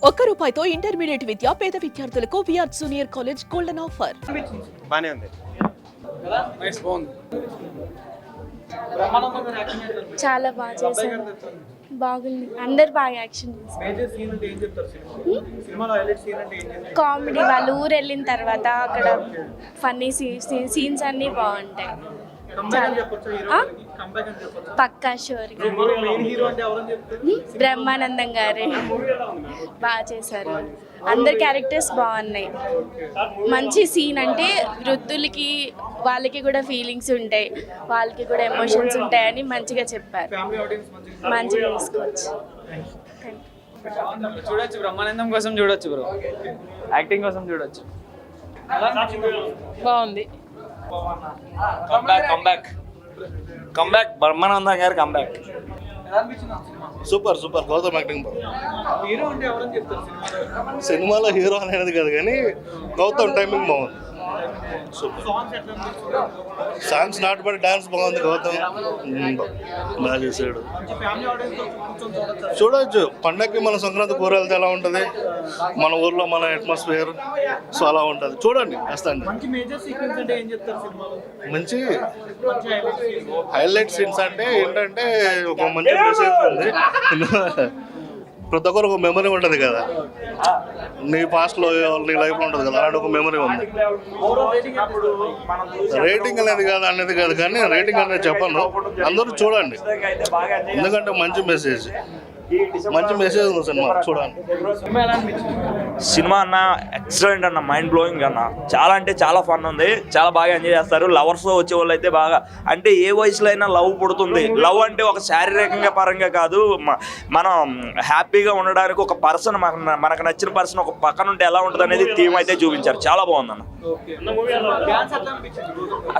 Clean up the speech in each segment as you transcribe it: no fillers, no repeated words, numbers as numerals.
₹1 intermediate విద్య పేద విద్యార్థులకు VR junior college golden offer. బానే ఉంది. చాలా బాగా చేశారు, బాగుంది, అందరు బాగా యాక్షన్ కామెడీ. వాళ్ళు ఊరు వెళ్ళిన తర్వాత అక్కడ ఫన్నీ సీన్స్ అన్నీ బాగుంటాయి. పక్కా షూర్. బ్రహ్మానందం గారే బాగా చేశారు, అందరి క్యారెక్టర్స్ బాగున్నాయి. మంచి సీన్ అంటే వృద్ధులకి వాళ్ళకి కూడా ఫీలింగ్స్ ఉంటాయి, వాళ్ళకి కూడా ఎమోషన్స్ ఉంటాయని మంచిగా చెప్పారు. మంచిగా తీసుకోవచ్చు. చూడొచ్చు, బ్రహ్మానందం కోసం చూడొచ్చు, బ్రో యాక్టింగ్ కోసం చూడొచ్చు. బాగుంది. కంబ్యాక్ బ్రహ్మానందం గారి కంబ్యాక్. సూపర్ గౌతమ్ యాక్టింగ్ సినిమాలో హీరో అనేది కాదు కానీ గౌతమ్ టైమింగ్ బాగుంది. Super songs not but dance బాగుంది. గౌతమ్ బాగా చేశాడు. చూడవచ్చు, పండగకి మన సంక్రాంతి కూర వెళ్తే ఎలా ఉంటుంది, మన ఊర్లో మన అట్మాస్ఫియర్ సో అలా ఉంటుంది. చూడండి వస్తాండి. మంచి హైలైట్ సీన్స్ అంటే ఏంటంటే ఒక మంచి మెసేజ్ ఉంది. ప్రతి ఒక్కరు ఒక మెమరీ ఉంటుంది కదా, నీ పాస్ట్లో నీ లైఫ్లో ఉంటుంది కదా, అలాంటి ఒక మెమరీ ఉంది. రేటింగ్ అనేది కాదు కానీ రేటింగ్ అనేది చెప్పను, అందరూ చూడండి ఎందుకంటే మంచి మెసేజ్ ఉంది సినిమా, చూడండి. సినిమా అన్న ఎక్సలెంట్ అన్న, మైండ్ బ్లోయింగ్ అన్న. చాలా అంటే చాలా ఫన్ ఉంది, చాలా బాగా ఎంజాయ్ చేస్తారు. లవర్స్ వచ్చే వాళ్ళు అయితే బాగా, అంటే ఏ వయసులో అయినా లవ్ పుడుతుంది. లవ్ అంటే ఒక శారీరకంగా పరంగా కాదు, మనం హ్యాపీగా ఉండడానికి ఒక పర్సన్, మనకు నచ్చిన పర్సన్ ఒక పక్కన ఉంటే ఎలా ఉంటుంది అనేది థీమ్ అయితే చూపించారు. చాలా బాగుంది అన్న.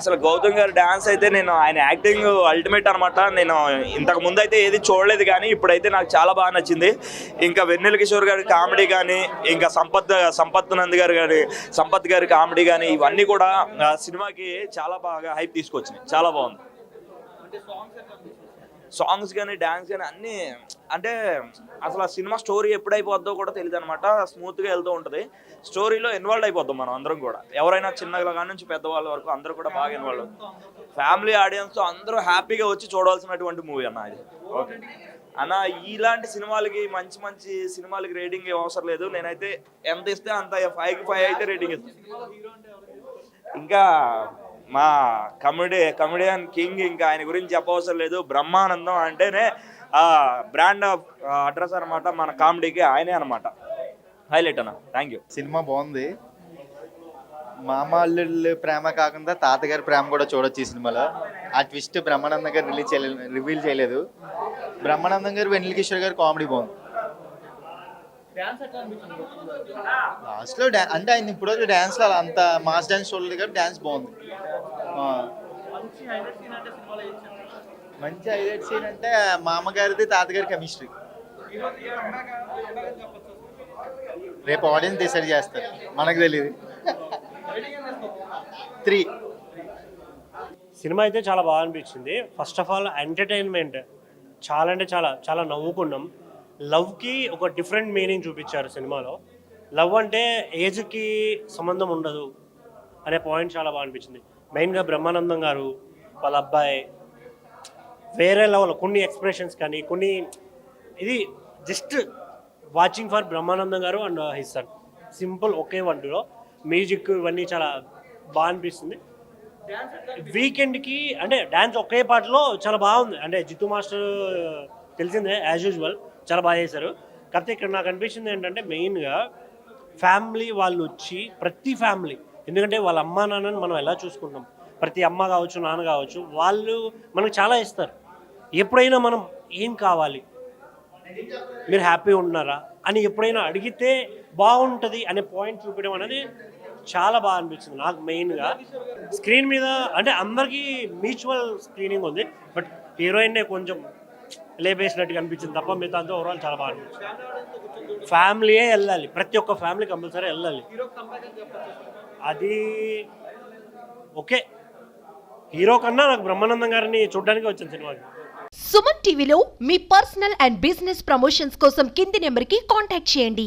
అసలు గౌతమ్ గారి డాన్స్ అయితే ఆయన యాక్టింగ్ అల్టిమేట్ అనమాట. నేను ఇంతకు ముందు అయితే ఏది చూడలేదు కానీ ఇప్పుడైతే నాకు చాలా బాగా నచ్చింది. ఇంకా వెన్నెల కిషోర్ గారి కామెడీ కానీ, ఇంకా సంపత్ గారి కామెడీ కానీ, ఇవన్నీ కూడా సినిమాకి చాలా బాగా హైప్ తీసుకొచ్చినాయి. చాలా బాగుంది. సాంగ్స్ కానీ డ్యాన్స్ కానీ అన్నీ, అంటే అసలు ఆ సినిమా స్టోరీ ఎప్పుడైపోద్దో కూడా తెలియదు అనమాట. స్మూత్గా వెళ్తూ ఉంటుంది. స్టోరీలో ఇన్వాల్వ్ అయిపోద్దాం మనం అందరం కూడా, ఎవరైనా చిన్నగా కాడి నుంచి పెద్దవాళ్ళ వరకు అందరూ కూడా బాగా ఇన్వాల్వ్ అవుతాం. ఫ్యామిలీ ఆడియన్స్తో అందరూ హ్యాపీగా వచ్చి చూడవలసినటువంటి మూవీ అన్న ఇది. ఓకే అన్న, ఇలాంటి సినిమాలకి మంచి సినిమాలకి రేటింగ్ అవసరం లేదు. నేనైతే ఎంత ఇస్తే అంత 5కి 5 అయితే రేటింగ్ ఇస్తాను. ఇంకా మా కమెడియన్ కింగ్, ఇంకా ఆయన గురించి చెప్పవసరం లేదు. బ్రహ్మానందం అంటేనే బ్రాండ్ ఆఫ్ అడ్రస్ అనమాట మన కామెడీకి, ఆయనే అనమాట హైలైట్ అన్న. Thank you. సినిమా బాగుంది. మామ అల్లుళ్ళు ప్రేమ కాకుండా తాతగారి ప్రేమ కూడా చూడొచ్చు ఈ సినిమాలో. ఆ ట్విస్ట్ బ్రహ్మానందం గారు రివీల్ చేయలేదు. బ్రహ్మానందం గారు, వెన్నెల కిషోర్ గారు కామెడీ బాగుంది. లాస్ట్లో అంటే ఆయన ఇప్పుడు డ్యాన్స్లో అంత మాస్ డ్యాన్స్ చూడలేదు కానీ డ్యాన్స్ బాగుంది. మంచి హైలైట్ సీన్ అంటే మామగారిది తాతగారి కెమిస్ట్రీ. రేపు ఆడియన్స్ డిసైడ్ చేస్తారు, మనకు తెలియదు. 3. సినిమా అయితే చాలా బాగా అనిపించింది. ఫస్ట్ ఆఫ్ ఆల్ ఎంటర్టైన్మెంట్ చాలా అంటే చాలా నవ్వుకున్నాం. లవ్కి ఒక డిఫరెంట్ మీనింగ్ చూపించారు సినిమాలో. లవ్ అంటే ఏజ్కి సంబంధం ఉండదు అనే పాయింట్ చాలా బాగా అనిపించింది. మెయిన్గా బ్రహ్మానందం గారు వాళ్ళ అబ్బాయి వేరే లెవెల్, కొన్ని ఎక్స్ప్రెషన్స్ కానీ కొన్ని, ఇది జస్ట్ వాచింగ్ ఫర్ బ్రహ్మానందం గారు అండ్ హిస్ సన్. సింపుల్ ఒకే వంటలో మ్యూజిక్ ఇవన్నీ చాలా బాగా అనిపిస్తుంది. వీకెండ్కి అంటే డ్యాన్స్ ఒకే పాటలో చాలా బాగుంది. అంటే జిత్తు మాస్టర్ తెలిసిందే, యాజ్ యూజువల్ చాలా బాగా చేశారు. కాకపోతే ఇక్కడ నాకు అనిపించింది ఏంటంటే మెయిన్గా ఫ్యామిలీ వాళ్ళు వచ్చి, ప్రతి ఫ్యామిలీ, ఎందుకంటే వాళ్ళ అమ్మా నాన్నని మనం ఎలా చూసుకుంటాం, ప్రతి అమ్మ కావచ్చు నాన్న కావచ్చు, వాళ్ళు మనకు చాలా ఇస్తారు. ఎప్పుడైనా మనం ఏం కావాలి, మీరు హ్యాపీ ఉన్నారా అని ఎప్పుడైనా అడిగితే బాగుంటుంది అనే పాయింట్ చూపించడం అనేది చాలా బాగా అనిపించింది నాకు. మెయిన్గా స్క్రీన్ మీద అంటే అందరికీ మ్యూచువల్ స్క్రీనింగ్ ఉంది, బట్ హీరోయిన్నే కొంచెం లేపేసినట్టుగా అనిపించింది తప్ప మిగతా అంతా ఓవరాల్ చాలా బాగా అనిపించింది. ఫ్యామిలీయే వెళ్ళాలి, ప్రతి ఒక్క ఫ్యామిలీ కంపల్సరీ వెళ్ళాలి. అది ఓకే, హీరో కన్నా నాకు బ్రహ్మానందం గారిని చూడడానికి వచ్చిన సినిమాకి. సుమన్ టీవీలో మీ పర్సనల్ అండ్ బిజినెస్ ప్రమోషన్స్ కోసం కింది నెంబర్కి కాంటాక్ట్ చేయండి.